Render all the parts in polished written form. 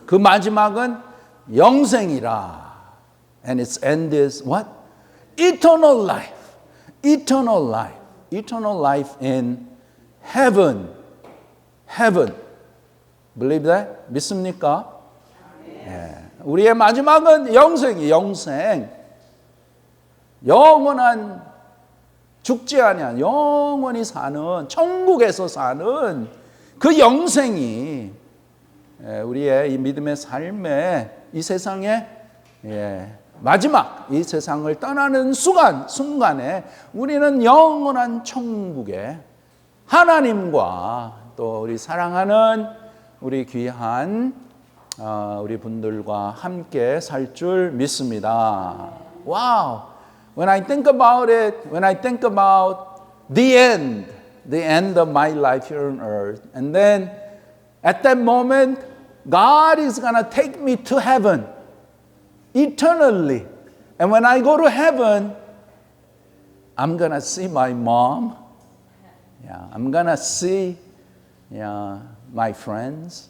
그 마지막은 영생이라. And its end is what? Eternal life. Eternal life. Eternal life in heaven. Heaven. Believe that? 믿습니까? 네. 우리의 마지막은 영생이 영생. 영원한 죽지 아니한 영원히 사는 천국에서 사는 그 영생이 우리의 이 믿음의 삶에 이 세상의 마지막 이 세상을 떠나는 순간에 우리는 영원한 천국에 하나님과 또 우리 사랑하는 우리 귀한 우리 분들과 함께 살 줄 믿습니다. 와우! When I think about it, when I think about the end of my life here on earth, and then at that moment, God is going to take me to heaven eternally. And when I go to heaven, I'm going to see my mom. Yeah, I'm going to see my friends.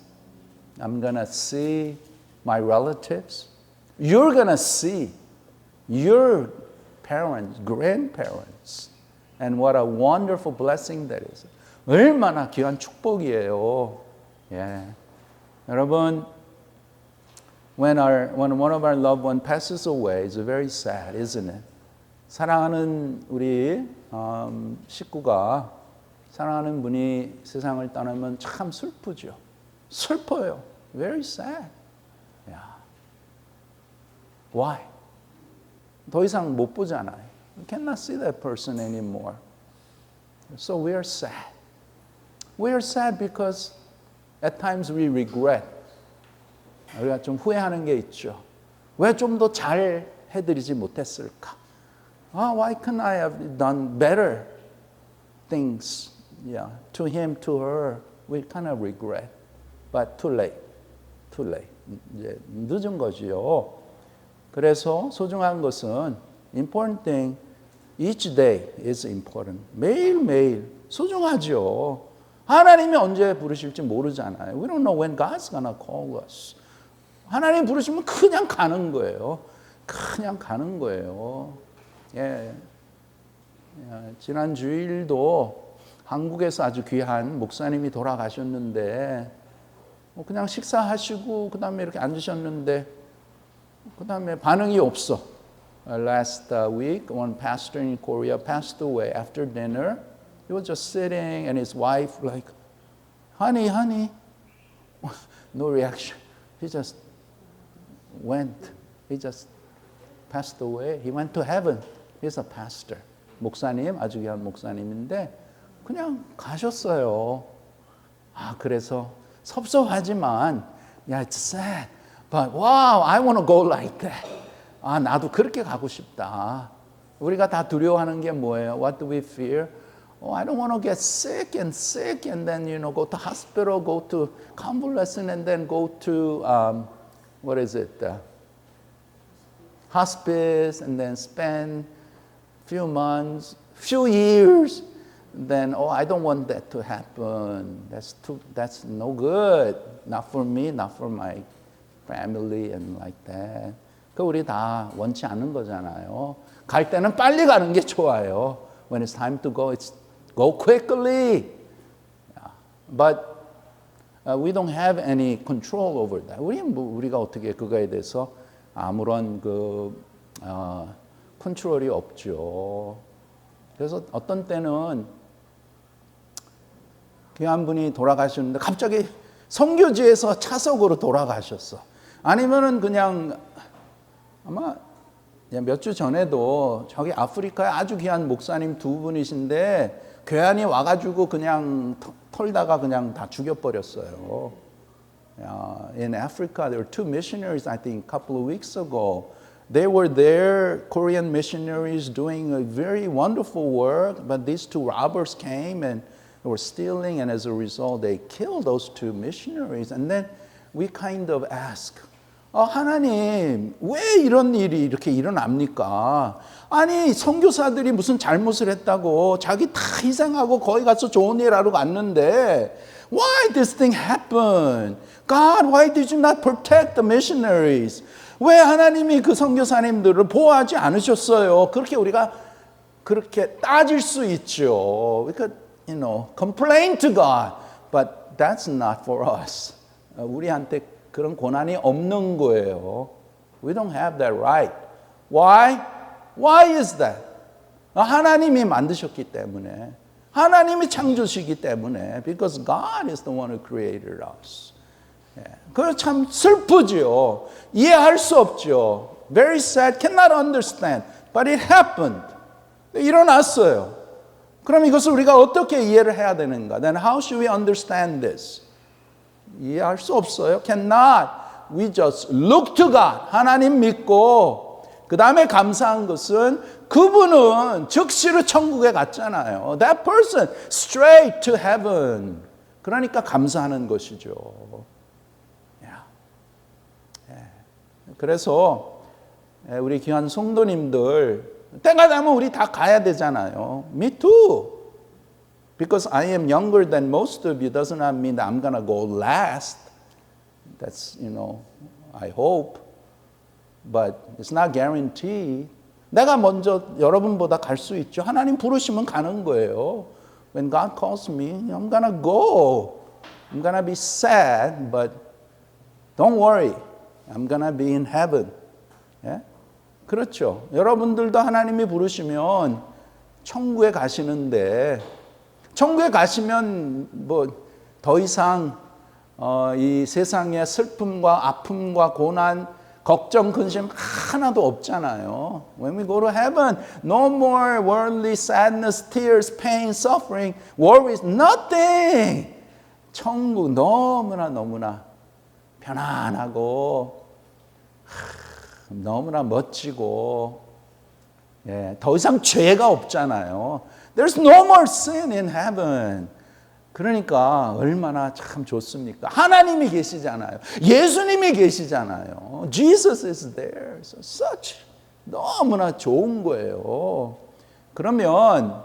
I'm going to see my relatives. You're going to see your parents, grandparents. And what a wonderful blessing that is. 얼마나 귀한 축복이에요. 예. 여러분, when one of our loved one passes away, it's very sad, isn't it? 사랑하는 우리 식구가 사랑하는 분이 세상을 떠나면 참 슬프죠. 슬퍼요. Very sad. Yeah. Why? 더 이상 못 보잖아요. We cannot see that person anymore. So we are sad. We are sad because at times we regret. 우리가 좀 후회하는 게 있죠. 왜 좀 더 잘 해드리지 못했을까? Why couldn't I have done better things to him, to her? We kind of regret. But too late. Too late. 이제 늦은 거지요. 그래서 소중한 것은 important thing, each day is important. 매일매일 소중하죠. 하나님이 언제 부르실지 모르잖아요. We don't know when God's gonna call us. 하나님 부르시면 그냥 가는 거예요. 그냥 가는 거예요. 예. 지난 주일도 한국에서 아주 귀한 목사님이 돌아가셨는데 그냥 식사하시고 그 다음에 이렇게 앉으셨는데 그 다음에 반응이 없어. Last week, one pastor in Korea passed away after dinner. He was just sitting and his wife like, honey. No reaction. He just went. He just passed away. He went to heaven. He's a pastor. 목사님, 아주 귀한 목사님인데 그냥 가셨어요. 그래서 섭섭하지만 it's sad. But wow, I want to go like that. 나도 그렇게 가고 싶다. 우리가 다 두려워하는 게 뭐예요? What do we fear? I don't want to get sick and then go to hospital, go to convalescent, and then go to hospice, and then spend few months, few years. Then I don't want that to happen. That's no good. Not for me, not for my family and like that. 그 우리 다 원치 않는 거잖아요. 갈 때는 빨리 가는 게 좋아요. When it's time to go, it's go quickly. But we don't have any control over that. 우리가 어떻게 그거에 대해서 아무런 컨트롤이 없죠. 그래서 어떤 때는 귀한 분이 돌아가셨는데 갑자기 선교지에서 차석으로 돌아가셨어. 아니면은 그냥 아마 몇 주 전에도 저기 아프리카에 아주 귀한 목사님 두 분이신데 괴한이 와가지고 그냥 털다가 그냥 다 죽여버렸어요. In Africa, there were two missionaries, I think, a couple of weeks ago. They were there, Korean missionaries doing a very wonderful work, but these two robbers came and were stealing, and as a result, they killed those two missionaries. And then we kind of ask, 하나님, 왜 이런 일이 이렇게 일어납니까? 아니, 선교사들이 무슨 잘못을 했다고 자기 다 희생하고 거기 가서 좋은 일 하러 갔는데 Why this thing happen? God, why did you not protect the missionaries? 왜 하나님이 그 선교사님들을 보호하지 않으셨어요? 그렇게 우리가 그렇게 따질 수 있죠. We could, complain to God, but that's not for us. 우리한테 그런 권한이 없는 거예요. We don't have that right. Why? Why is that? 하나님이 만드셨기 때문에, 하나님이 창조시기 때문에, because God is the one who created us. 그거 참 슬프죠. 이해할 수 없죠. Very sad, cannot understand, but it happened. 일어났어요. 그럼 이것을 우리가 어떻게 이해를 해야 되는가? Then how should we understand this? 이해할 수 없어요. Cannot. We just look to God. 하나님 믿고 그 다음에 감사한 것은 그분은 즉시로 천국에 갔잖아요. That person straight to heaven. 그러니까 감사하는 것이죠. 그래서 우리 귀한 성도님들 때가 되면 우리 다 가야 되잖아요. Me too. Because I am younger than most of you does not mean that I'm going to go last. That's, I hope. But it's not guaranteed. 내가 먼저 여러분보다 갈 수 있죠. 하나님 부르시면 가는 거예요. When God calls me, I'm going to go. I'm going to be sad, but don't worry. I'm going to be in heaven. 예? 그렇죠. 여러분들도 하나님이 부르시면 천국에 가시는데 천국에 가시면 뭐 더 이상 이 세상의 슬픔과 아픔과 고난, 걱정, 근심 하나도 없잖아요. When we go to heaven, no more worldly sadness, tears, pain, suffering, worries, nothing. 천국 너무나 편안하고 너무나 멋지고 더 이상 죄가 없잖아요. There's no more sin in heaven. 그러니까 얼마나 참 좋습니까? 하나님이 계시잖아요. 예수님이 계시잖아요. Jesus is there. So such 너무나 좋은 거예요. 그러면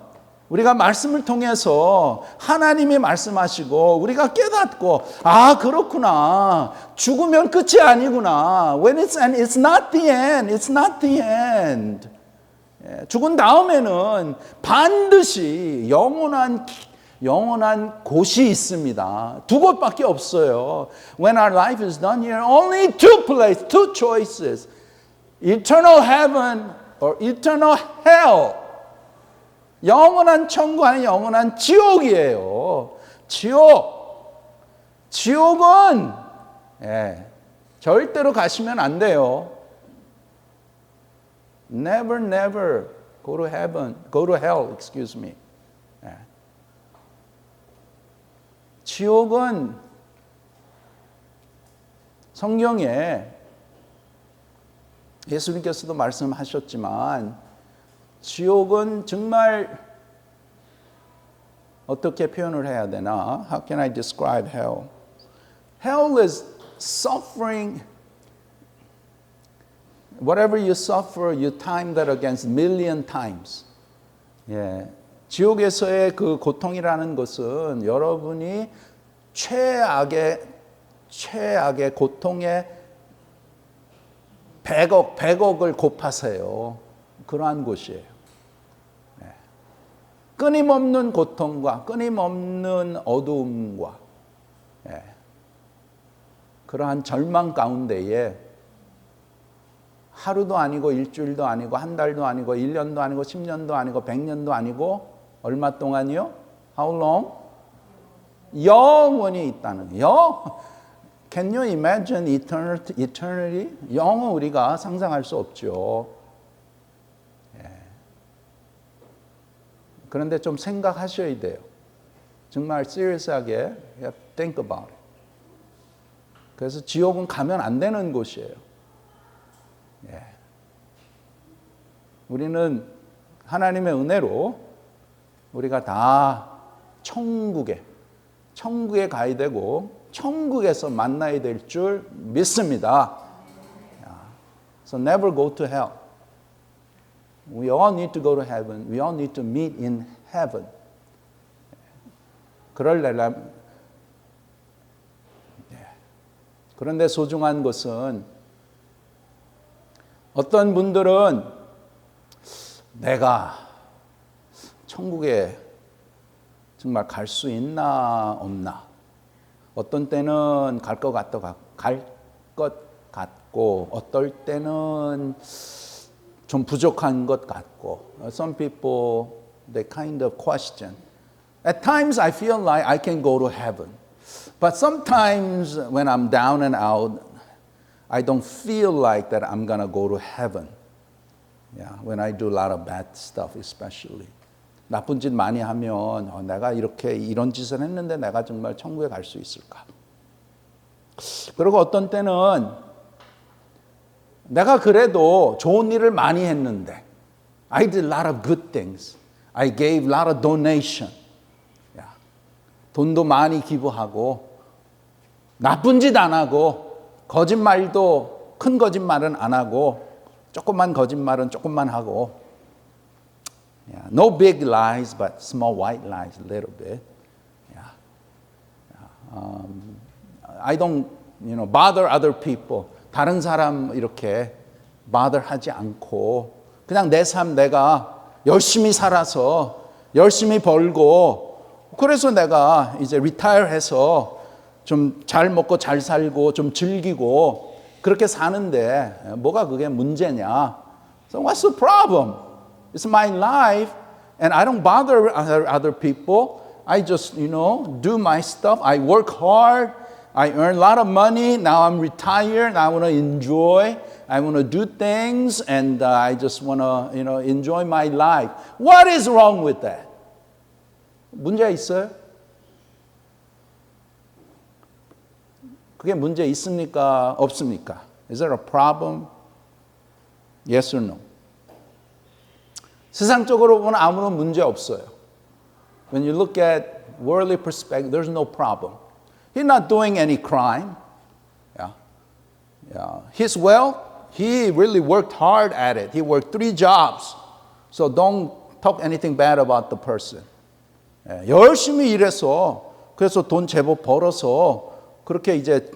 우리가 말씀을 통해서 하나님이 말씀하시고 우리가 깨닫고 아 그렇구나. 죽으면 끝이 아니구나. When it's end, it's not the end. It's not the end. 죽은 다음에는 반드시 영원한 곳이 있습니다. 두 곳밖에 없어요. When our life is done here, only two places, two choices. Eternal heaven or eternal hell. 영원한 천국 아닌 영원한 지옥이에요. 지옥은 절대로 가시면 안 돼요. Never go to heaven, go to hell, excuse me. 지옥은 성경에 예수님께서도 말씀하셨지만 지옥은 정말 어떻게 표현을 해야 되나? How can I describe hell? Hell is suffering. Whatever you suffer, you time that against million times. 지옥에서의 그 고통이라는 것은 여러분이 최악의 고통에 100억을 곱하세요. 그러한 곳이에요. 끊임없는 고통과 끊임없는 어두움과 그러한 절망 가운데에 하루도 아니고 일주일도 아니고 한 달도 아니고 1년도 아니고 10년도 아니고 100년도 아니고 얼마 동안이요? How long? 영원히 있다는 Can you imagine eternity? 영원 우리가 상상할 수 없죠. 그런데 좀 생각하셔야 돼요. 정말 serious하게 think about it. 그래서 지옥은 가면 안 되는 곳이에요. 우리는 하나님의 은혜로 우리가 다 천국에 가야 되고 천국에서 만나야 될 줄 믿습니다. So never go to hell. We all need to go to heaven. We all need to meet in heaven. 그러려면 그런데 소중한 것은 어떤 분들은 내가 천국에 정말 갈 수 있나 없나, 어떤 때는 갈 것 같고 어떨 때는 좀 부족한 것 같고, some people they kind of question. At times I feel like I can go to heaven, but sometimes when I'm down and out, I don't feel like that I'm gonna go to heaven. Yeah, when I do a lot of bad stuff, especially. 나쁜 짓 많이 하면 내가 이런 짓을 했는데 내가 정말 천국에 갈 수 있을까? 그리고 어떤 때는 내가 그래도 좋은 일을 많이 했는데 I did a lot of good things. I gave a lot of donation. Yeah. 돈도 많이 기부하고 나쁜 짓 안 하고 거짓말도 큰 거짓말은 안 하고 조그만 거짓말은 조금만 하고 Yeah. No big lies, but small white lies a little bit. Yeah. I don't, bother other people. 다른 사람 이렇게 bother 하지 않고 그냥 내 삶 내가 열심히 살아서 열심히 벌고 그래서 내가 이제 리타이어해서 좀 잘 먹고 잘 살고 좀 즐기고 그렇게 사는데 뭐가 그게 문제냐? So what's the problem? It's my life, and I don't bother other people. I just, do my stuff. I work hard. I earn a lot of money. Now I'm retired. I want to enjoy. I want to do things, and I just want to, enjoy my life. What is wrong with that? 문제 있어요? 그게 문제 있습니까? 없습니까? Is there a problem? Yes or no? 세상적으로 보면 아무런 문제 없어요. When you look at worldly perspective, there's no problem. He's not doing any crime. His wealth, he really worked hard at it. He worked 3 jobs. So don't talk anything bad about the person. 열심히 일해서 그래서 돈 제법 벌어서 그렇게 이제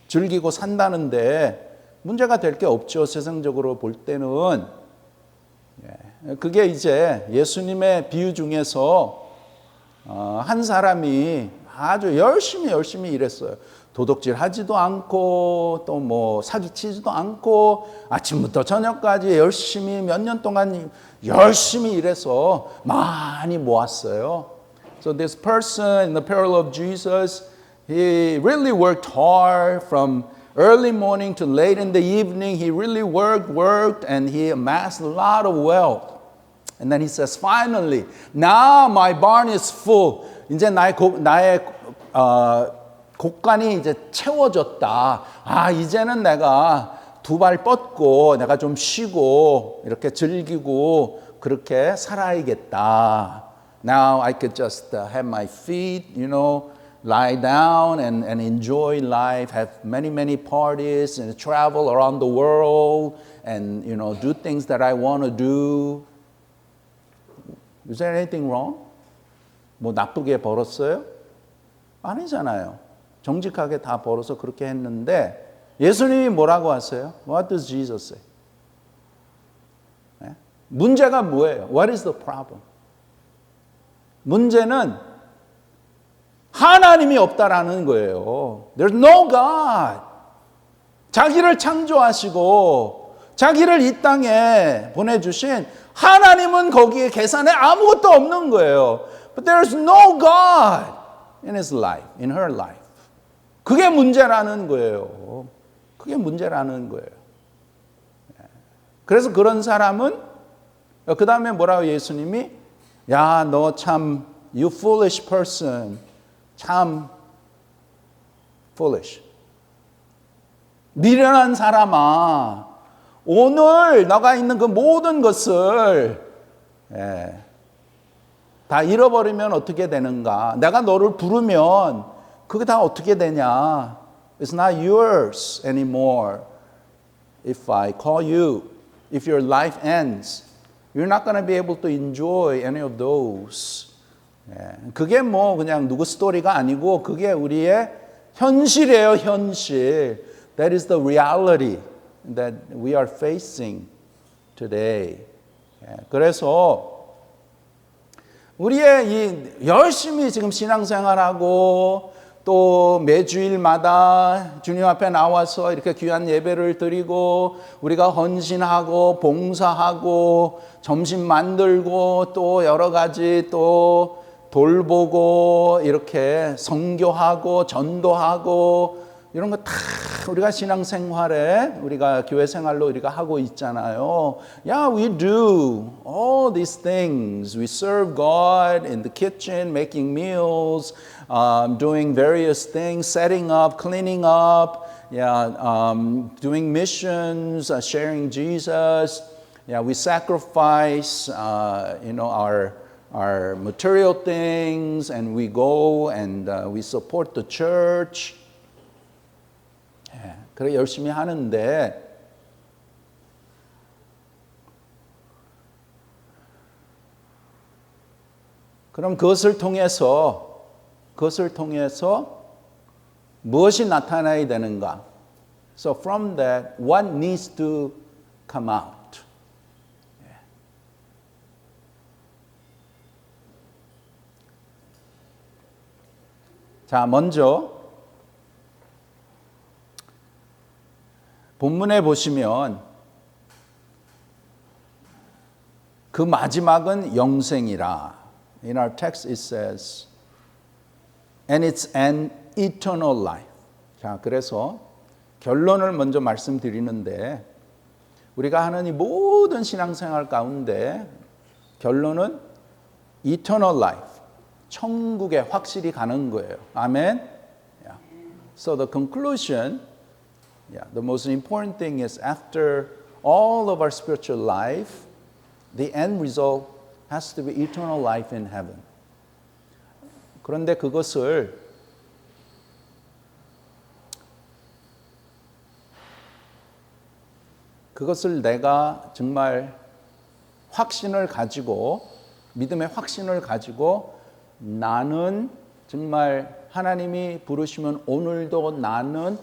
즐기고 산다는데 문제가 될 게 없죠. 세상적으로 볼 때는. 그게 이제 예수님의 비유 중에서 한 사람이 아주 열심히 일했어요. 도둑질 하지도 않고 또 뭐 사기치지도 않고 아침부터 저녁까지 열심히 몇 년 동안 열심히 일해서 많이 모았어요. So this person in the parable of Jesus, he really worked hard from early morning to late in the evening. He really worked, and he amassed a lot of wealth. And then he says, finally, now my barn is full. 이제 나의 곡간이 이제 채워졌다. 이제는 내가 2발 뻗고 내가 좀 쉬고 이렇게 즐기고 그렇게 살아야겠다. Now I could just have my feet, lie down and enjoy life, have many parties and travel around the world and, do things that I want to do. Is there anything wrong? 뭐 나쁘게 벌었어요? 아니잖아요. 정직하게 다 벌어서 그렇게 했는데 예수님이 뭐라고 하세요? What does Jesus say? 네? 문제가 뭐예요? What is the problem? 문제는 하나님이 없다라는 거예요. There's no God. 자기를 창조하시고 자기를 이 땅에 보내주신 하나님은 거기에 계산에 아무것도 없는 거예요. But there's no God in his life, in her life. 그게 문제라는 거예요. 그게 문제라는 거예요. 그래서 그런 사람은 그 다음에 뭐라고 예수님이 야, 너 참 you foolish person. 참 foolish. 미련한 사람아. 오늘 너가 있는 그 모든 것을 다 잃어버리면 어떻게 되는가? 내가 너를 부르면 그게 다 어떻게 되냐? It's not yours anymore. If I call you, if your life ends, you're not going to be able to enjoy any of those. 그게 뭐 그냥 누구 스토리가 아니고 그게 우리의 현실이에요, 현실. That is the reality that we are facing today. 그래서 우리의 이 열심히 지금 신앙생활하고 또 매주일마다 주님 앞에 나와서 이렇게 귀한 예배를 드리고 우리가 헌신하고 봉사하고 점심 만들고 또 여러 가지 또 돌보고 이렇게 선교하고 전도하고 이런 거 다 우리가 신앙생활에 우리가 교회 생활로 우리가 하고 있잖아요. Yeah, we do all these things. We serve God in the kitchen, making meals, doing various things, setting up, cleaning up, doing missions, sharing Jesus. Yeah, we sacrifice, our material things, and we go and we support the church. 그래 열심히 하는데 그럼 그것을 통해서 무엇이 나타나야 되는가? So from that, what needs to come out? 자, 먼저 본문에 보시면 그 마지막은 영생이라. In our text it says, and it's an eternal life. 자, 그래서 결론을 먼저 말씀드리는데 우리가 하는 이 모든 신앙생활 가운데 결론은 eternal life. 천국에 확실히 가는 거예요. 아멘. Yeah. So the conclusion, the most important thing is after all of our spiritual life, the end result has to be eternal life in heaven. 그런데 그것을 내가 정말 확신을 가지고 믿음의 확신을 가지고 나는 정말 하나님이 부르시면 오늘도 나는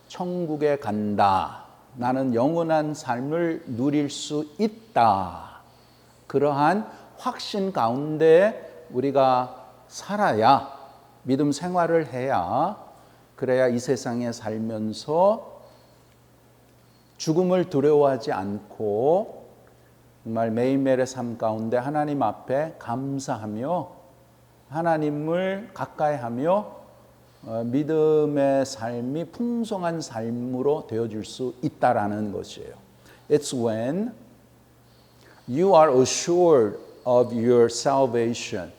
천국에 간다. 나는 영원한 삶을 누릴 수 있다. 그러한 확신 가운데 우리가 살아야 믿음 생활을 해야 그래야 이 세상에 살면서 죽음을 두려워하지 않고 정말 매일매일의 삶 가운데 하나님 앞에 감사하며 하나님을 가까이하며 믿음의 삶이 풍성한 삶으로 되어질 수 있다라는 것이에요. It's when you are assured of your salvation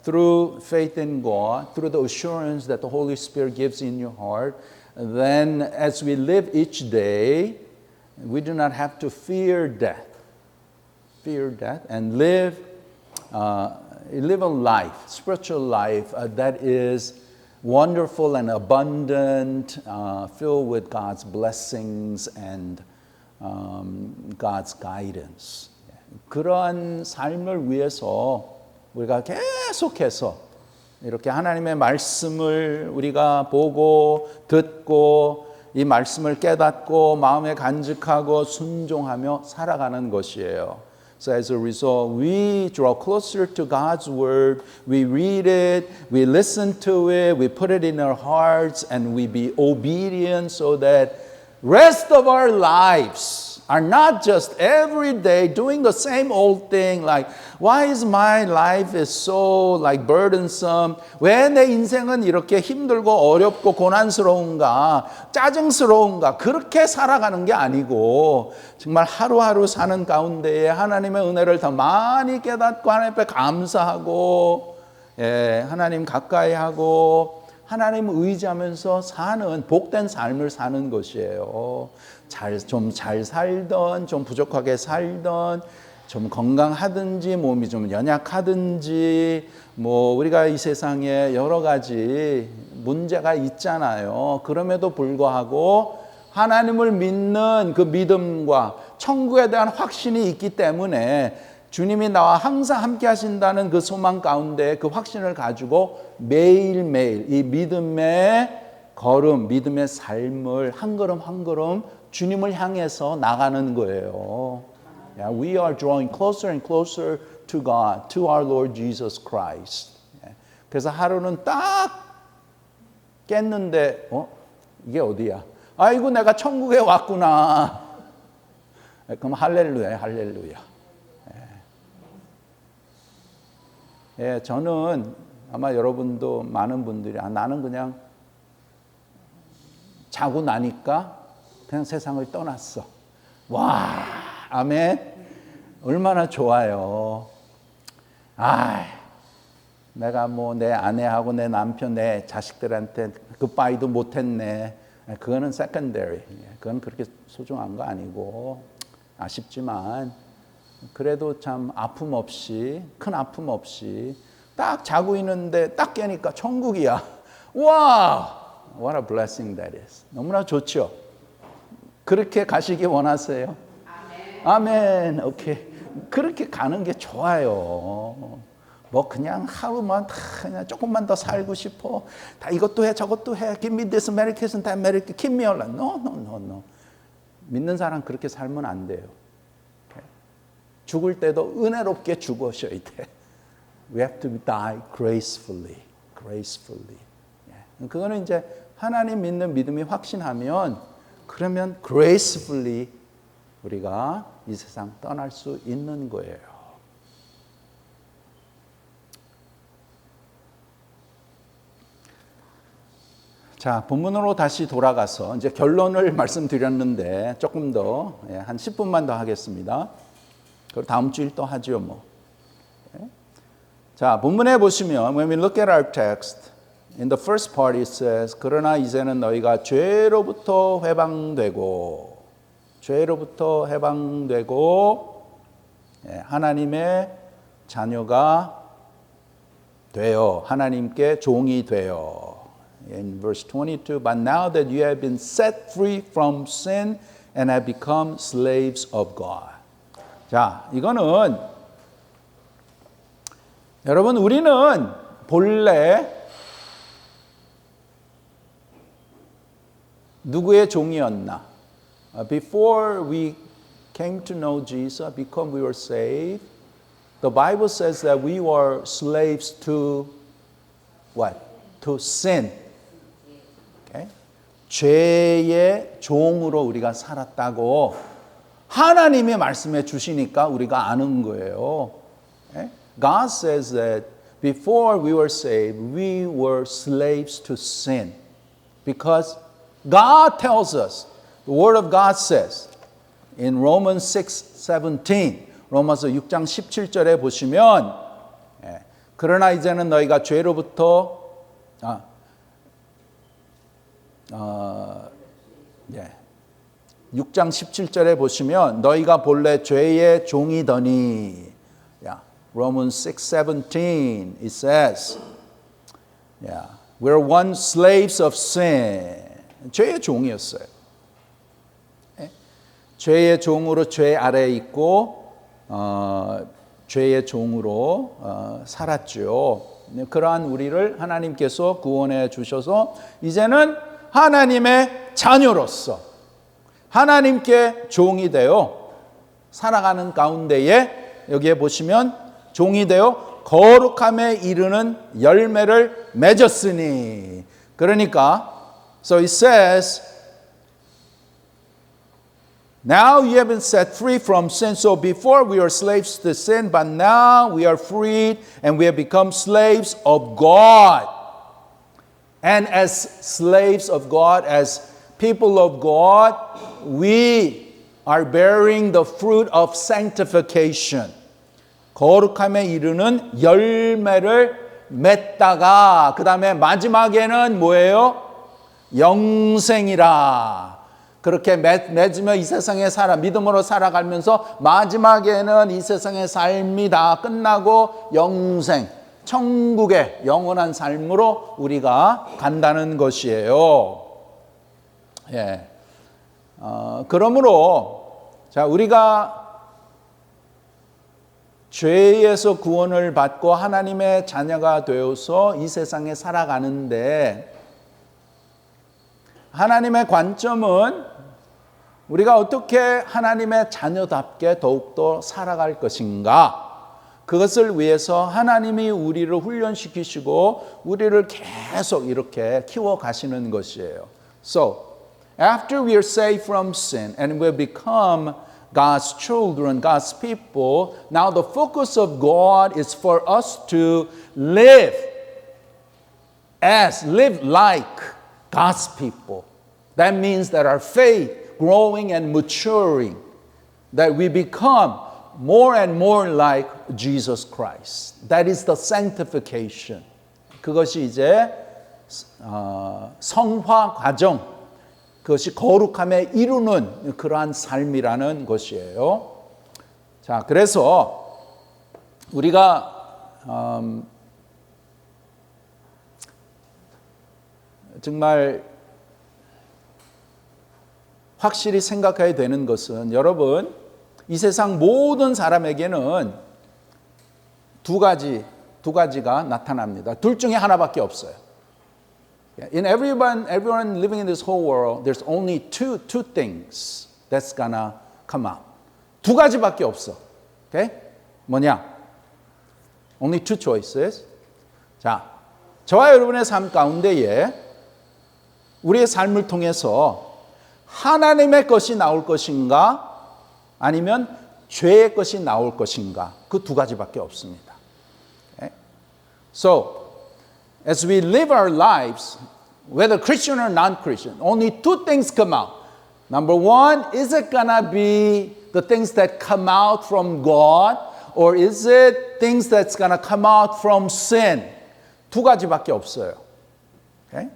through faith in God, through the assurance that the Holy Spirit gives in your heart. Then as we live each day, we do not have to fear death, and live a life, spiritual life that is wonderful and abundant, filled with God's blessings and God's guidance. 그러한 삶을 위해서 우리가 계속해서 이렇게 하나님의 말씀을 우리가 보고 듣고 이 말씀을 깨닫고 마음에 간직하고 순종하며 살아가는 것이에요. So as a result, we draw closer to God's word, we read it, we listen to it, we put it in our hearts, and we be obedient so that rest of our lives are not just every day doing the same old thing like why is my life is so like burdensome? 왜 내 인생은 이렇게 힘들고 어렵고 고난스러운가? 짜증스러운가? 그렇게 살아가는 게 아니고 정말 하루하루 사는 가운데에 하나님의 은혜를 더 많이 깨닫고 하나님 앞에 감사하고 하나님 가까이 하고 하나님을 의지하면서 사는 복된 삶을 사는 것이에요. 좀 잘 살던 좀 부족하게 살던 좀 건강하든지 몸이 좀 연약하든지 뭐 우리가 이 세상에 여러 가지 문제가 있잖아요. 그럼에도 불구하고 하나님을 믿는 그 믿음과 천국에 대한 확신이 있기 때문에 주님이 나와 항상 함께 하신다는 그 소망 가운데 그 확신을 가지고 매일매일 이 믿음의 걸음, 믿음의 삶을 한 걸음 한 걸음 주님을 향해서 나가는 거예요. Yeah, we are drawing closer and closer to God, to our Lord Jesus Christ. 그래서 하루는 딱 깼는데, 이게 어디야? 아이고, 내가 천국에 왔구나. 그럼 할렐루야, 할렐루야. 예, 저는 아마 여러분도 많은 분들이 나는 그냥 자고 나니까 그냥 세상을 떠났어. 와, 아멘. 얼마나 좋아요. 내가 뭐 내 아내하고 내 남편, 내 자식들한테 굿바이도 못했네. 그거는 secondary. 그건 그렇게 소중한 거 아니고 아쉽지만 그래도 참 아픔 없이, 큰 아픔 없이 딱 자고 있는데 딱 깨니까 천국이야. 와, what a blessing that is. 너무나 좋죠. 그렇게 가시기 원하세요? 아멘. 오케이. 그렇게 가는 게 좋아요. 뭐 그냥 하루만 그냥 조금만 더 살고 싶어. 다 이것도 해, 저것도 해. Give me this medication, that medication. Keep me alive. No. 믿는 사람 그렇게 살면 안 돼요. 죽을 때도 은혜롭게 죽으셔야 돼. We have to die gracefully. 그거는 이제 하나님 믿는 믿음이 확신하면 그러면 gracefully 우리가 이 세상 떠날 수 있는 거예요. 자, 본문으로 다시 돌아가서 이제 결론을 말씀드렸는데 조금 더 한 10분만 더 하겠습니다. 그리고 다음 주일 또 하죠, 뭐. 자, 본문에 보시면 when we look at our text, in the first part it says, 그러나 이제는 너희가 죄로부터 해방되고 하나님의 자녀가 되어 하나님께 종이 되어. In verse 22, but now that you have been set free from sin and have become slaves of God. 자, 이거는 여러분 우리는 본래 누구의 종이었나? Before we came to know Jesus, because we were saved, the Bible says that we were slaves to what? To sin. Okay? 죄의 종으로 우리가 살았다고 하나님이 말씀해 주시니까 우리가 아는 거예요. Okay? God says that before we were saved, we were slaves to sin. Because God tells us, the Word of God says, in Romans 6:17, 로마서 6장 17절에 보시면, 그러나 이제는 너희가 죄로부터 6장 17절에 보시면 너희가 본래 죄의 종이더니 Romans 6:17 it says we're once slaves of sin. 죄의 종이었어요. 죄의 종으로 죄 아래에 있고 죄의 종으로 살았죠. 그러한 우리를 하나님께서 구원해 주셔서 이제는 하나님의 자녀로서 하나님께 종이 되어 살아가는 가운데에 여기에 보시면 종이 되어 거룩함에 이르는 열매를 맺었으니 그러니까 so it says now you have been set free from sin. So before we were slaves to sin, but now we are freed and we have become slaves of God. And as slaves of God, as people of God, we are bearing the fruit of sanctification. 거룩함에 이르는 열매를 맺다가 그 다음에 마지막에는 뭐예요? 영생이라. 그렇게 맺으며 이 세상에 믿음으로 살아가면서 마지막에는 이 세상의 삶이 다 끝나고 영생, 천국의 영원한 삶으로 우리가 간다는 것이에요. 그러므로 자 우리가 죄에서 구원을 받고 하나님의 자녀가 되어서 이 세상에 살아가는데 하나님의 관점은 우리가 어떻게 하나님의 자녀답게 더욱더 살아갈 것인가? 그것을 위해서 하나님이 우리를 훈련시키시고 우리를 계속 이렇게 키워가시는 것이에요. So, after we are saved from sin and we become God's children, God's people, now the focus of God is for us to live like God's people. That means that our faith growing and maturing, that we become more and more like Jesus Christ. That is the sanctification. 그것이 이제 성화 과정, 그것이 거룩함에 이루는 그러한 삶이라는 것이에요. 자, 그래서 우리가 정말 확실히 생각해야 되는 것은 여러분, 이 세상 모든 사람에게는 두 가지가 나타납니다. 둘 중에 하나밖에 없어요. In everyone living in this whole world, there's only two things that's gonna come out. 두 가지밖에 없어. Okay? 뭐냐? Only two choices. 자, 저와 여러분의 삶 가운데에 우리의 삶을 통해서 하나님의 것이 나올 것인가? 아니면 죄의 것이 나올 것인가? 그 두 가지밖에 없습니다. Okay? So, as we live our lives, whether Christian or non-Christian, only two things come out. Number one, is it gonna be the things that come out from God, or is it things that's gonna come out from sin? 두 가지밖에 없어요. Okay?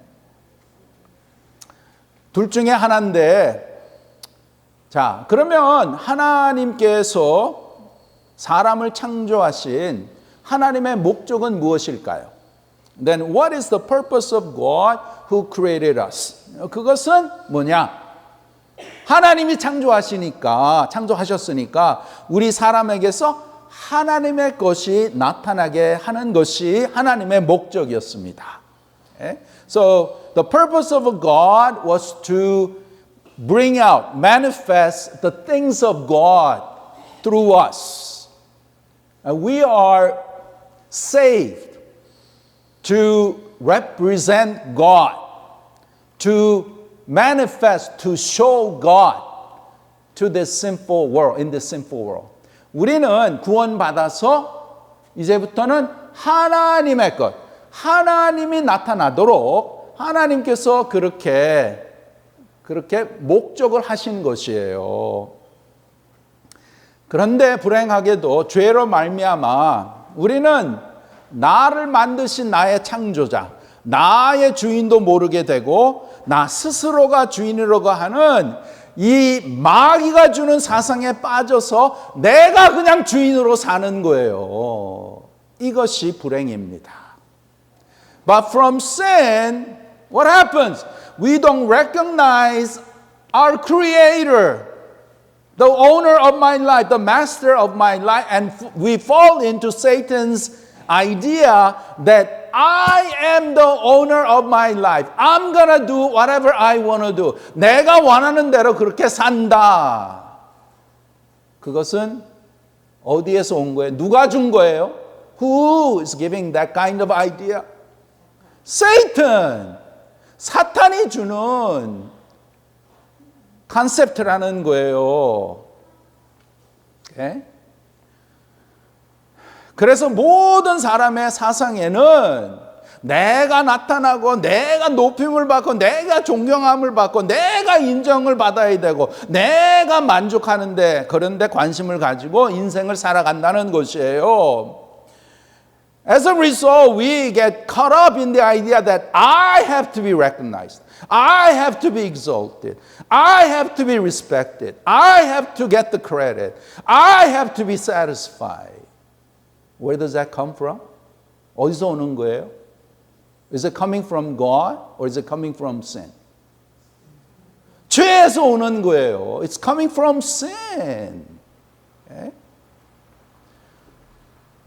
둘 중에 하나인데, 자, 그러면 하나님께서 사람을 창조하신 하나님의 목적은 무엇일까요? Then what is the purpose of God who created us? 그것은 뭐냐? 하나님이 창조하셨으니까 우리 사람에게서 하나님의 것이 나타나게 하는 것이 하나님의 목적이었습니다. Okay? So the purpose of God was to bring out, manifest the things of God through us. We are saved to represent God, to manifest, to show God to this sinful world, in this sinful world. 우리는 구원받아서 이제부터는 하나님의 것, 하나님이 나타나도록 하나님께서 그렇게 목적을 하신 것이에요. 그런데 불행하게도 죄로 말미암아 우리는 나를 만드신 나의 창조자, 나의 주인도 모르게 되고 나 스스로가 주인이라고 하는 이 마귀가 주는 사상에 빠져서 내가 그냥 주인으로 사는 거예요. 이것이 불행입니다. But from sin, what happens? We don't recognize our creator, the owner of my life, the master of my life, and we fall into Satan's idea that I am the owner of my life. I'm gonna do whatever I want to do. 내가 원하는 대로 그렇게 산다. 그것은 어디에서 온 거예요? 누가 준 거예요? Who is giving that kind of idea? Satan. 사탄이 주는 컨셉트라는 거예요. Okay? 그래서 모든 사람의 사상에는 내가 나타나고 내가 높임을 받고 내가 존경함을 받고 내가 인정을 받아야 되고 내가 만족하는데 그런데 관심을 가지고 인생을 살아간다는 것이에요. As a result, we get caught up in the idea that I have to be recognized. I have to be exalted. I have to be respected. I have to get the credit. I have to be satisfied. Where does that come from? 어디서 오는 거예요? Is it coming from God or is it coming from sin? 죄에서 오는 거예요. It's coming from sin. Okay?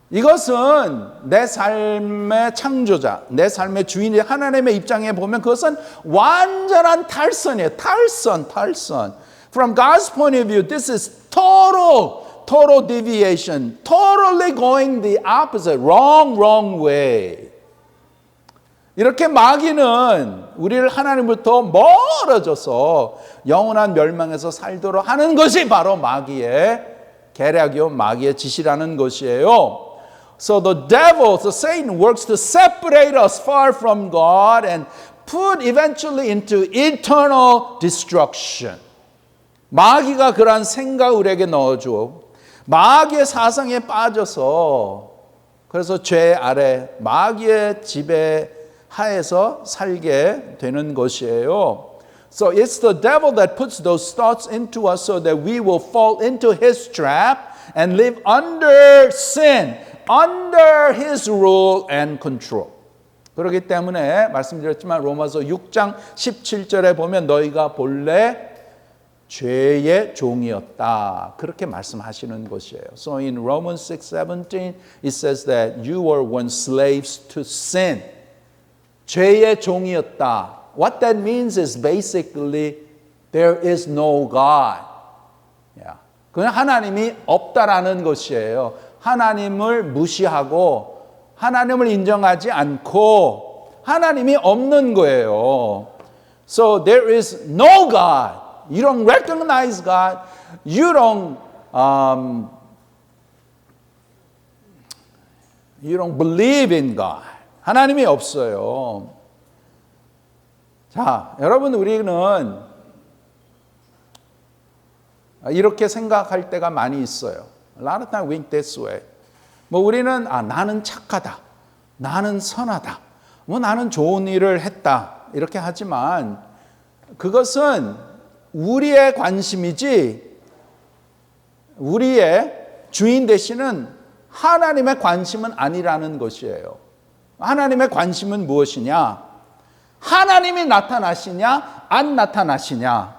이것은 내 삶의 창조자, 내 삶의 주인이 하나님의 입장에 보면 그것은 완전한 탈선이에요. 탈선. From God's point of view, this is total deviation, totally going the opposite, wrong way. 이렇게 마귀는 우리를 하나님부터 멀어져서 영원한 멸망에서 살도록 하는 것이 바로 마귀의 계략이요, 마귀의 짓이라는 것이에요. So the devil, so Satan works to separate us far from God and put eventually into eternal destruction. 마귀가 그러한 생각을 우리에게 넣어주어 마귀의 사상에 빠져서 그래서 죄 아래 마귀의 지배 하에서 살게 되는 것이에요. So it's the devil that puts those thoughts into us so that we will fall into his trap and live under sin, under his rule and control. 그렇기 때문에 말씀드렸지만 로마서 6장 17절에 보면 너희가 본래 죄의 종이었다. 그렇게 말씀하시는 것이에요. So in Romans 6:17 it says that you were once slaves to sin. 죄의 종이었다. What that means is basically there is no God. 그냥 하나님이 없다라는 것이에요. 하나님을 무시하고 하나님을 인정하지 않고 하나님이 없는 거예요. So there is no God. You don't recognize God. You don't believe in God. 하나님이 없어요. 자, 여러분 우리는 이렇게 생각할 때가 많이 있어요. A lot of times we think this way. 뭐 우리는 나는 착하다. 나는 선하다. 뭐 나는 좋은 일을 했다. 이렇게 하지만 그것은 우리의 관심이지 우리의 주인 되시는 하나님의 관심은 아니라는 것이에요. 하나님의 관심은 무엇이냐? 하나님이 나타나시냐 안 나타나시냐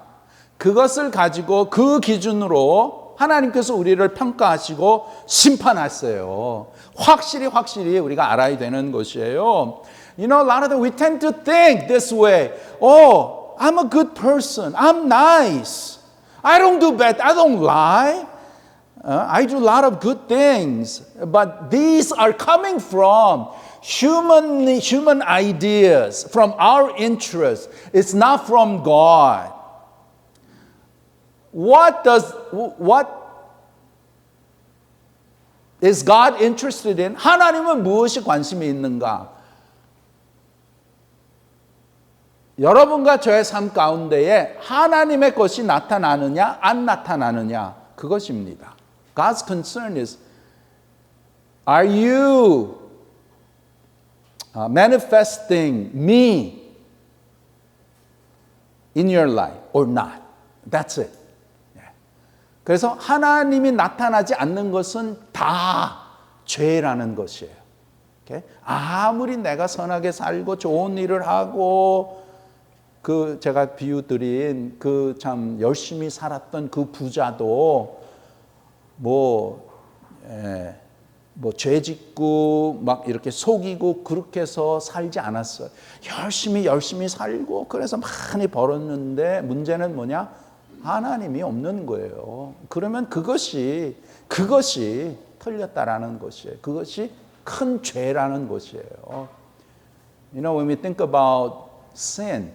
그것을 가지고 그 기준으로 하나님께서 우리를 평가하시고 심판하세요. 확실히 우리가 알아야 되는 것이에요. You know, a lot of times we tend to think this way. Oh, I'm a good person. I'm nice. I don't do bad. I don't lie. I do a lot of good things. But these are coming from human ideas, from our interests. It's not from God. What is God interested in? 하나님은 무엇이 관심이 있는가? 여러분과 저의 삶 가운데에 하나님의 것이 나타나느냐 안 나타나느냐 그것입니다. God's concern is, are you manifesting me in your life or not? That's it. 그래서 하나님이 나타나지 않는 것은 다 죄라는 것이에요. 아무리 내가 선하게 살고 좋은 일을 하고 그 제가 비유 드린 그 참 열심히 살았던 그 부자도 죄 짓고 막 이렇게 속이고 그렇게 해서 살지 않았어요. 열심히 살고 그래서 많이 벌었는데 문제는 뭐냐? 하나님이 없는 거예요. 그러면 그것이 틀렸다라는 것이에요. 그것이 큰 죄라는 것이에요. You know, when we think about sin,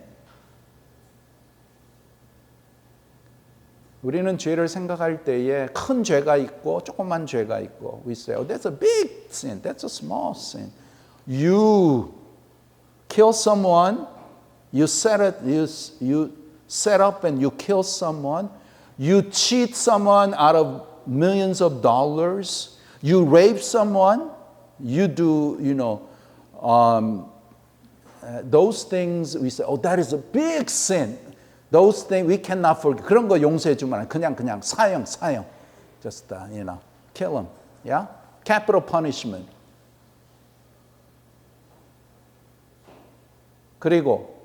우리는 죄를 생각할 때에 큰 죄가 있고 조그만 죄가 있고 we say, oh, that's a big sin, that's a small sin. You kill someone, you set up and you kill someone, you cheat someone out of millions of dollars, you rape someone, you do, those things we say, oh, that is a big sin. Those things we cannot forgive. 그런 거 용서해 주면 그냥 사형. Just kill him. Yeah? Capital punishment. 그리고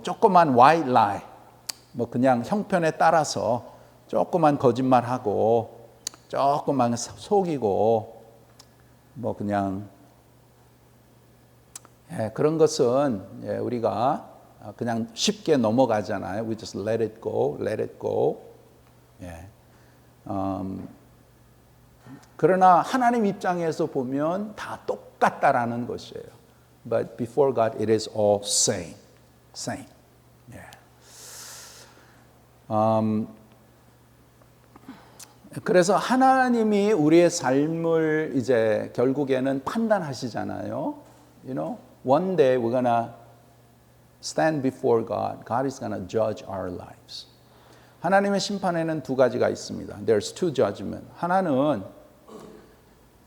조그만 white lie. 그냥 형편에 따라서 조그만 거짓말하고 조그만 속이고 뭐 그냥 그런 것은 우리가 그냥 쉽게 넘어가잖아요. We just let it go, let it go. 그러나 하나님 입장에서 보면 다 똑같다라는 것이에요. But before God, it is all same, same. 그래서 하나님이 우리의 삶을 이제 결국에는 판단하시잖아요. You know, one day we're gonna stand before God. God is gonna judge our lives. 하나님의 심판에는 두 가지가 있습니다. There's two judgment. 하나는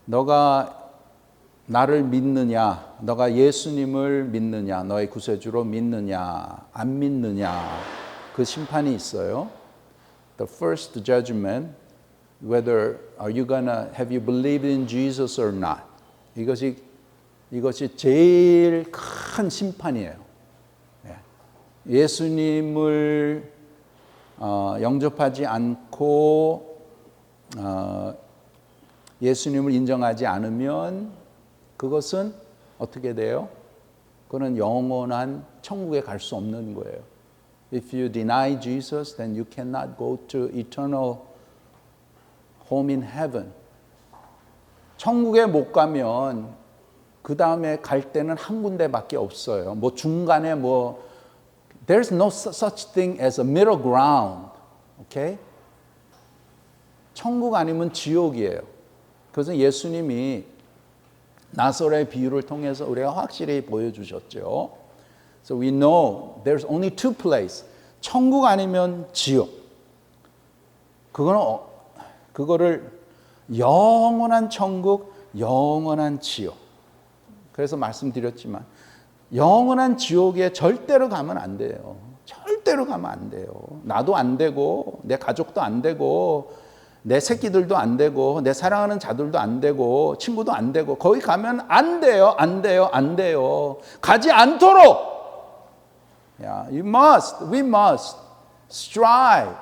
너가 나를 믿느냐, 너가 예수님을 믿느냐, 너의 구세주로 믿느냐, 안 믿느냐, 그 심판이 있어요. The first judgment, whether have you believed in Jesus or not? 이것이 제일 큰 심판이에요. 예수님을 영접하지 않고 예수님을 인정하지 않으면 그것은 어떻게 돼요? 그건 영원한 천국에 갈 수 없는 거예요. If you deny Jesus, then you cannot go to eternal home in heaven. 천국에 못 가면 그 다음에 갈 때는 한 군데밖에 없어요. 뭐 중간에 there's no such thing as a middle ground. Okay? 천국 아니면 지옥이에요. 그래서 예수님이 나사로의 비유를 통해서 우리가 확실히 보여주셨죠. So we know there's only two places. 천국 아니면 지옥. 그거를 영원한 천국, 영원한 지옥. 그래서 말씀드렸지만 영원한 지옥에 절대로 가면 안 돼요. 절대로 가면 안 돼요. 나도 안 되고 내 가족도 안 되고 내 새끼들도 안 되고 내 사랑하는 자들도 안 되고 친구도 안 되고 거기 가면 안 돼요. 안 돼요. 안 돼요. 가지 않도록 we must strive.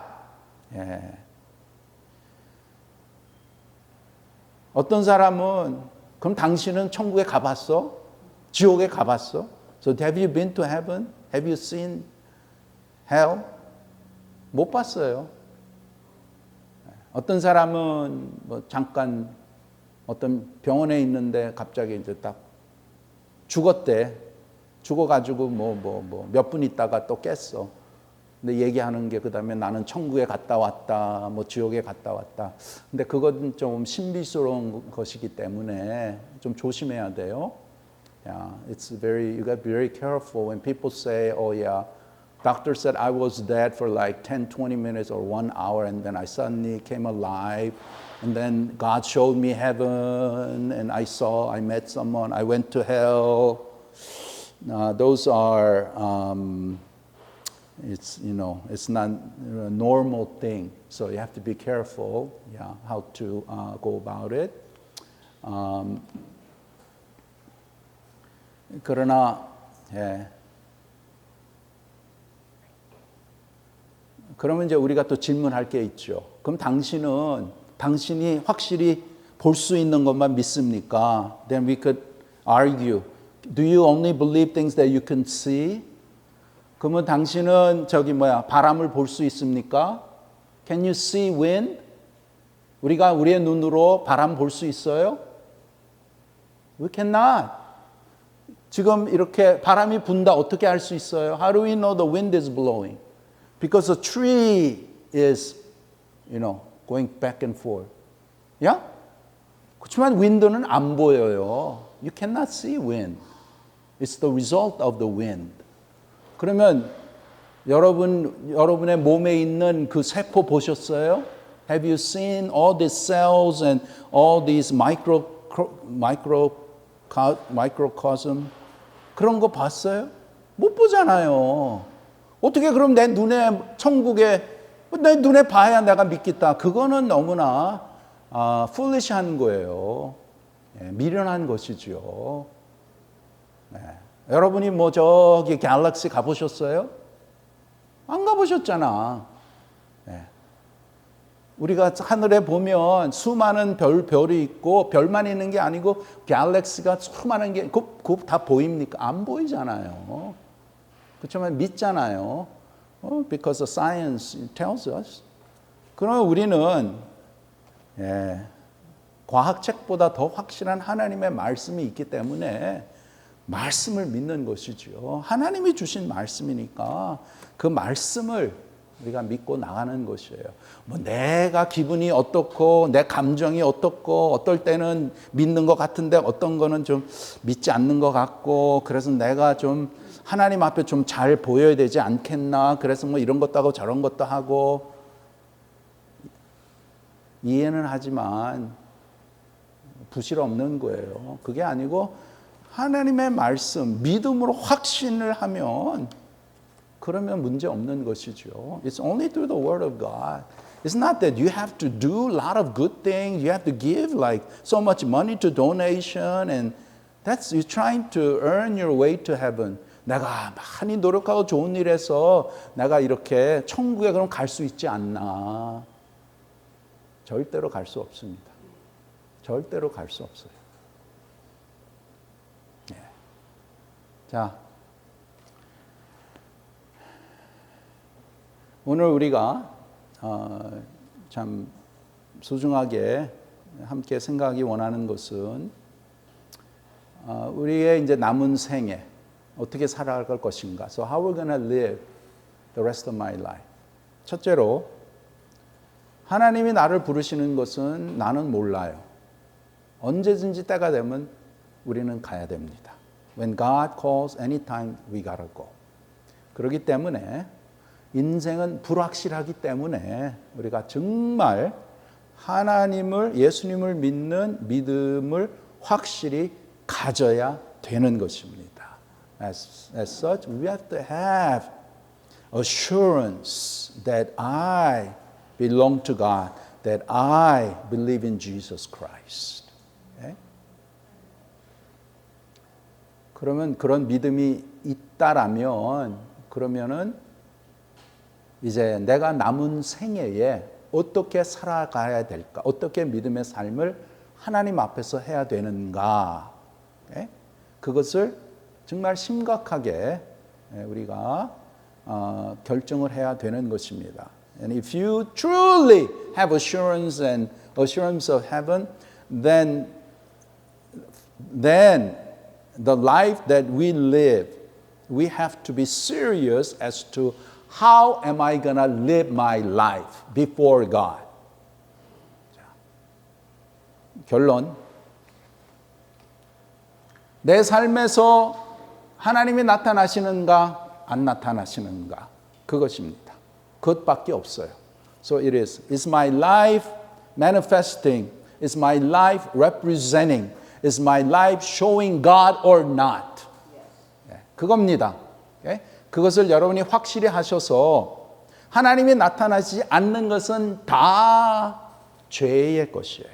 어떤 사람은 그럼 당신은 천국에 가봤어? 지옥에 가봤어? So have you been to heaven? Have you seen hell? 못 봤어요. 어떤 사람은 잠깐 어떤 병원에 있는데 갑자기 이제 딱 죽었대. 죽어가지고 몇 분 있다가 또 깼어. 근데 얘기하는 게 그다음에 나는 천국에 갔다 왔다, 지옥에 갔다 왔다. 근데 그건 좀 신비스러운 것이기 때문에 좀 조심해야 돼요. You got to be very careful when people say, "Oh yeah, doctor said I was dead for like 10, 20 minutes or 1 hour, and then I suddenly came alive, and then God showed me heaven, and I met someone, I went to hell." Those are it's not a normal thing. So you have to be careful, how to go about it. 그러나 그러면 이제 우리가 또 질문할 게 있죠. 그럼 당신이 확실히 볼 수 있는 것만 믿습니까? Then we could argue. Do you only believe things that you can see? 그러면 당신은 바람을 볼 수 있습니까? Can you see wind? 우리가 우리의 눈으로 바람 볼 수 있어요? We cannot. 지금 이렇게 바람이 분다 어떻게 알 수 있어요? How do we know the wind is blowing? Because the tree is, going back and forth. Yeah? 그렇지만 wind는 안 보여요. You cannot see wind. It's the result of the wind. 그러면 여러분의 몸에 있는 그 세포 보셨어요? Have you seen all these cells and all these microcosm? 그런 거 봤어요? 못 보잖아요. 어떻게 그럼 내 눈에 봐야 내가 믿겠다. 그거는 너무나 foolish한 거예요. 미련한 것이죠. 여러분이 저기 갤럭시 가보셨어요? 안 가보셨잖아. 우리가 하늘에 보면 수많은 별이 있고 별만 있는 게 아니고 갤럭시가 수많은 게 그거 다 보입니까? 안 보이잖아요. 그렇지만 믿잖아요. Because the science tells us. 그러면 우리는 과학책보다 더 확실한 하나님의 말씀이 있기 때문에 말씀을 믿는 것이죠. 하나님이 주신 말씀이니까 그 말씀을 우리가 믿고 나가는 것이에요. 뭐 내가 기분이 어떻고 내 감정이 어떻고 어떨 때는 믿는 것 같은데 어떤 거는 좀 믿지 않는 것 같고 그래서 내가 좀 하나님 앞에 좀 잘 보여야 되지 않겠나 그래서 뭐 이런 것도 하고 저런 것도 하고 이해는 하지만 부실 없는 거예요. 그게 아니고 하나님의 말씀 믿음으로 확신을 하면 그러면 문제 없는 것이죠. It's only through the word of God. It's not that you have to do a lot of good things. You have to give like so much money to donation and that's you trying to earn your way to heaven. 내가 많이 노력하고 좋은 일 해서 내가 이렇게 천국에 그럼 갈 수 있지 않나. 절대로 갈 수 없습니다. 절대로 갈 수 없어요. 네. 자, 오늘 우리가 참 소중하게 함께 생각하기 원하는 것은 우리의 이제 남은 생에 어떻게 살아갈 것인가. So how we're going to live the rest of my life. 첫째로 하나님이 나를 부르시는 것은 나는 몰라요. 언제든지 때가 되면 우리는 가야 됩니다. When God calls, anytime we gotta go. 그렇기 때문에 인생은 불확실하기 때문에 우리가 정말 하나님을 예수님을 믿는 믿음을 확실히 가져야 되는 것입니다. As such, we have to have assurance that I belong to God, that I believe in Jesus Christ. 네? 그러면 그런 믿음이 있다라면 그러면은 이제 내가 남은 생애에 어떻게 살아가야 될까? 어떻게 믿음의 삶을 하나님 앞에서 해야 되는가? 네? 그것을 정말 심각하게 우리가 결정을 해야 되는 것입니다. And if you truly have assurance and assurance of heaven, then the life that we live, we have to be serious as to how am I going to live my life before God? 자, 결론. 내 삶에서 하나님이 나타나시는가 안 나타나시는가 그것입니다. 그것밖에 없어요. So it is. Is my life manifesting? Is my life representing? Is my life showing God or not? 네, 그겁니다. Okay? 그것을 여러분이 확실히 하셔서 하나님이 나타나지 않는 것은 다 죄의 것이에요.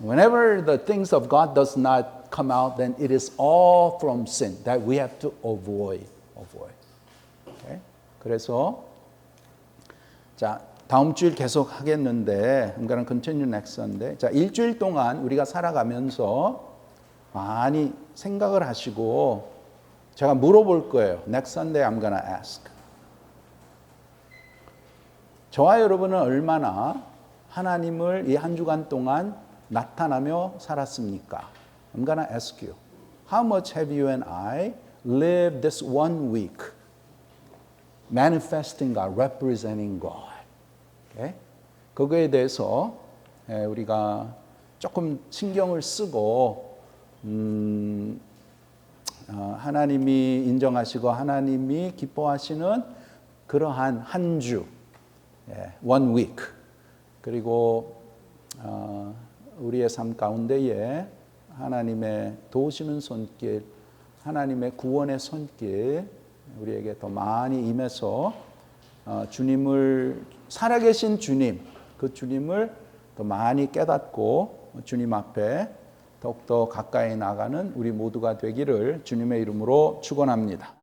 Whenever the things of God does not come out, then it is all from sin that we have to avoid. Okay? 그래서 자 다음 주일 계속 하겠는데, I'm going to continue next Sunday. 자 일주일 동안 우리가 살아가면서 많이 생각을 하시고 제가 물어볼 거예요. Next Sunday I'm going to ask. 저와 여러분은 얼마나 하나님을 이 한 주간 동안 나타나며 살았습니까? I'm going to ask you. How much have you and I lived this 1 week manifesting God, representing God? Okay? 그거에 대해서 우리가 조금 신경을 쓰고 하나님이 인정하시고 하나님이 기뻐하시는 그러한 한 주, 1 week, 그리고 우리의 삶 가운데에 하나님의 도우시는 손길, 하나님의 구원의 손길 우리에게 더 많이 임해서 주님을 살아계신 주님, 그 주님을 더 많이 깨닫고 주님 앞에 더욱더 가까이 나가는 우리 모두가 되기를 주님의 이름으로 축원합니다.